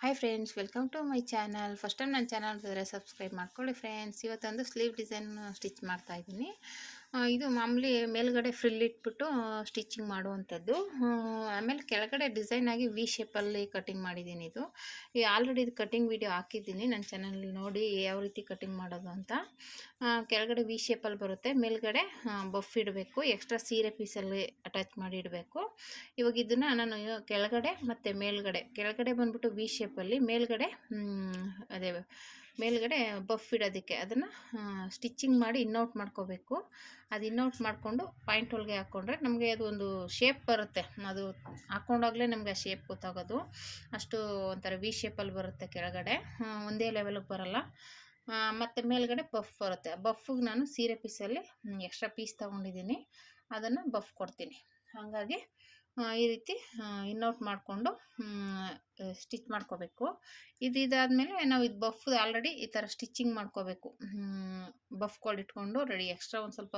Hi friends, welcome to my channel. First time ನನ್ನ channel ನೋಡಿದ್ರೆ subscribe ಮಾಡ್ಕೊಳ್ಳಿ friends. ಇವತ್ತೊಂದು ಸ್ಲೀವ್ ಡಿಸೈನ್ ಸ್ಟಿಚ್ ಮಾಡ್ತಾ ಇದ್ದೀನಿ. ಇದು ಮಾಮೂಲಿ ಮೇಲ್ಗಡೆ ಫ್ರಿಲ್ ಇಟ್ಬಿಟ್ಟು ಸ್ಟಿಚಿಂಗ್ ಮಾಡುವಂಥದ್ದು. ಆಮೇಲೆ ಕೆಳಗಡೆ ಡಿಸೈನ್ ಆಗಿ ವಿ ಶೇಪಲ್ಲಿ ಕಟಿಂಗ್ ಮಾಡಿದ್ದೀನಿ. ಈ ಆಲ್ರೆಡಿ ಇದು ಕಟಿಂಗ್ ವಿಡಿಯೋ ಹಾಕಿದ್ದೀನಿ ನನ್ನ ಚಾನಲ್, ನೋಡಿ ಯಾವ ರೀತಿ ಕಟಿಂಗ್ ಮಾಡೋದು ಅಂತ. ಕೆಳಗಡೆ ವಿ ಶೇಪಲ್ಲಿ ಬರುತ್ತೆ, ಮೇಲ್ಗಡೆ ಬಫ್ ಇಡಬೇಕು, ಎಕ್ಸ್ಟ್ರಾ ಸೀರೆ ಪೀಸಲ್ಲಿ ಅಟ್ಯಾಚ್ ಮಾಡಿ ಇಡಬೇಕು. ಇವಾಗ ಇದನ್ನು ನಾನು ಕೆಳಗಡೆ ಮತ್ತು ಕೆಳಗಡೆ ಬಂದ್ಬಿಟ್ಟು ವಿ ಶೇಪಲ್ಲಿ, ಮೇಲ್ಗಡೆ ಬಫ್ ಇಡೋದಕ್ಕೆ ಅದನ್ನು ಸ್ಟಿಚ್ಚಿಂಗ್ ಮಾಡಿ ಇನ್ನೌಟ್ ಮಾಡ್ಕೋಬೇಕು. ಅದು ಇನ್ನೌಟ್ ಮಾಡಿಕೊಂಡು ಪಾಯಿಂಟ್ ಹೊಲಿಗೆ ಹಾಕ್ಕೊಂಡ್ರೆ ನಮಗೆ ಅದು ಒಂದು ಶೇಪ್ ಬರುತ್ತೆ. ಅದು ಹಾಕ್ಕೊಂಡಾಗಲೇ ನಮಗೆ ಆ ಶೇಪ್ ಗೊತ್ತಾಗೋದು. ಅಷ್ಟು ಒಂಥರ ವಿ ಶೇಪಲ್ಲಿ ಬರುತ್ತೆ. ಕೆಳಗಡೆ ಒಂದೇ ಲೆವೆಲಿಗೆ ಬರೋಲ್ಲ. ಮತ್ತು ಮೇಲ್ಗಡೆ ಬಫ್ ಬರುತ್ತೆ. ಬಫ್ಗೆ ನಾನು ಸೀರೆ ಪೀಸಲ್ಲಿ ಎಕ್ಸ್ಟ್ರಾ ಪೀಸ್ ತೊಗೊಂಡಿದ್ದೀನಿ, ಅದನ್ನು ಬಫ್ ಕೊಡ್ತೀನಿ. ಹಾಗಾಗಿ ಈ ರೀತಿ ಇನ್ನೌಟ್ ಮಾಡಿಕೊಂಡು ಸ್ಟಿಚ್ ಮಾಡ್ಕೋಬೇಕು. ಇದಾದಮೇಲೆ ನಾವು ಇದು ಬಫ್ ಆಲ್ರೆಡಿ ಈ ಥರ ಸ್ಟಿಚ್ಚಿಂಗ್ ಮಾಡ್ಕೋಬೇಕು. ಬಫ್ಗಳು ಇಟ್ಕೊಂಡು ರೆಡಿ, ಎಕ್ಸ್ಟ್ರಾ ಒಂದು ಸ್ವಲ್ಪ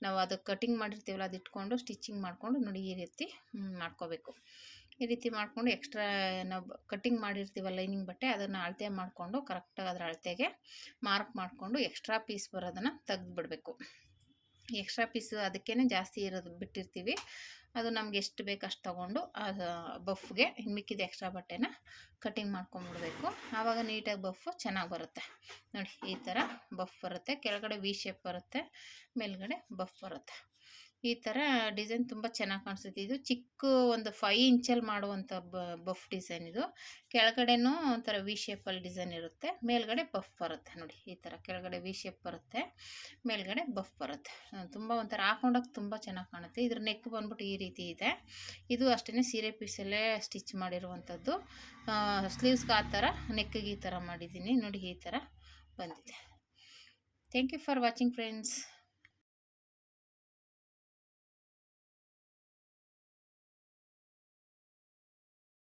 ನಾವು ಅದು ಕಟಿಂಗ್ ಮಾಡಿರ್ತೀವಲ್ಲ ಅದು ಇಟ್ಕೊಂಡು ಸ್ಟಿಚ್ಚಿಂಗ್ ಮಾಡಿಕೊಂಡು ನೋಡಿ ಈ ರೀತಿ ಮಾಡ್ಕೋಬೇಕು. ಈ ರೀತಿ ಮಾಡಿಕೊಂಡು ಎಕ್ಸ್ಟ್ರಾ ನಾವು ಕಟಿಂಗ್ ಮಾಡಿರ್ತೀವಲ್ಲ ಲೈನಿಂಗ್ ಬಟ್ಟೆ, ಅದನ್ನು ಅಳತೆ ಮಾಡಿಕೊಂಡು ಕರೆಕ್ಟಾಗಿ ಅದರ ಅಳತೆಗೆ ಮಾರ್ಕ್ ಮಾಡಿಕೊಂಡು ಎಕ್ಸ್ಟ್ರಾ ಪೀಸ್ ಬರೋದನ್ನು ತೆಗೆದುಬಿಡಬೇಕು. ಎಕ್ಸ್ಟ್ರಾ ಪೀಸು ಅದಕ್ಕೇ ಜಾಸ್ತಿ ಇರೋದು ಬಿಟ್ಟಿರ್ತೀವಿ, ಅದು ನಮ್ಗೆ ಎಷ್ಟು ಬೇಕು ಅಷ್ಟು ತೊಗೊಂಡು ಬಫ್ಗೆ ಮಿಕ್ಕಿದ ಎಕ್ಸ್ಟ್ರಾ ಬಟ್ಟೆನ ಕಟಿಂಗ್ ಮಾಡ್ಕೊಂಬಿಡ್ಬೇಕು. ಆವಾಗ ನೀಟಾಗಿ ಬಫ್ಫು ಚೆನ್ನಾಗಿ ಬರುತ್ತೆ. ನೋಡಿ ಈ ಥರ ಬಫ್ ಬರುತ್ತೆ. ಕೆಳಗಡೆ ವಿ ಶೇಪ್ ಬರುತ್ತೆ, ಮೇಲ್ಗಡೆ ಬಫ್ ಬರುತ್ತೆ. ಈ ಥರ ಡಿಸೈನ್ ತುಂಬ ಚೆನ್ನಾಗಿ ಕಾಣಿಸುತ್ತೆ. ಇದು ಚಿಕ್ಕ ಒಂದು 5 ಇಂಚಲ್ಲಿ ಮಾಡುವಂಥ ಬಫ್ ಡಿಸೈನ್ ಇದು. ಕೆಳಗಡೆನೂ ಒಂಥರ ವಿ ಶೇಪಲ್ಲಿ ಡಿಸೈನ್ ಇರುತ್ತೆ, ಮೇಲ್ಗಡೆ ಬಫ್ ಬರುತ್ತೆ. ನೋಡಿ ಈ ಥರ ಕೆಳಗಡೆ ವಿ ಶೇಪ್ ಬರುತ್ತೆ, ಮೇಲ್ಗಡೆ ಬಫ್ ಬರುತ್ತೆ. ತುಂಬ ಒಂಥರ ಹಾಕೊಂಡಾಗ ತುಂಬ ಚೆನ್ನಾಗಿ ಕಾಣುತ್ತೆ. ಇದ್ರ ನೆಕ್ ಬಂದ್ಬಿಟ್ಟು ಈ ರೀತಿ ಇದೆ. ಇದು ಅಷ್ಟೇ ಸೀರೆ ಪೀಸಲ್ಲೇ ಸ್ಟಿಚ್ ಮಾಡಿರುವಂಥದ್ದು. ಸ್ಲೀವ್ಸ್ಗೆ ಆ ಥರ, ನೆಕ್ಕಿಗೆ ಈ ಥರ ಮಾಡಿದ್ದೀನಿ. ನೋಡಿ ಈ ಥರ ಬಂದಿದೆ. Thank you for watching friends.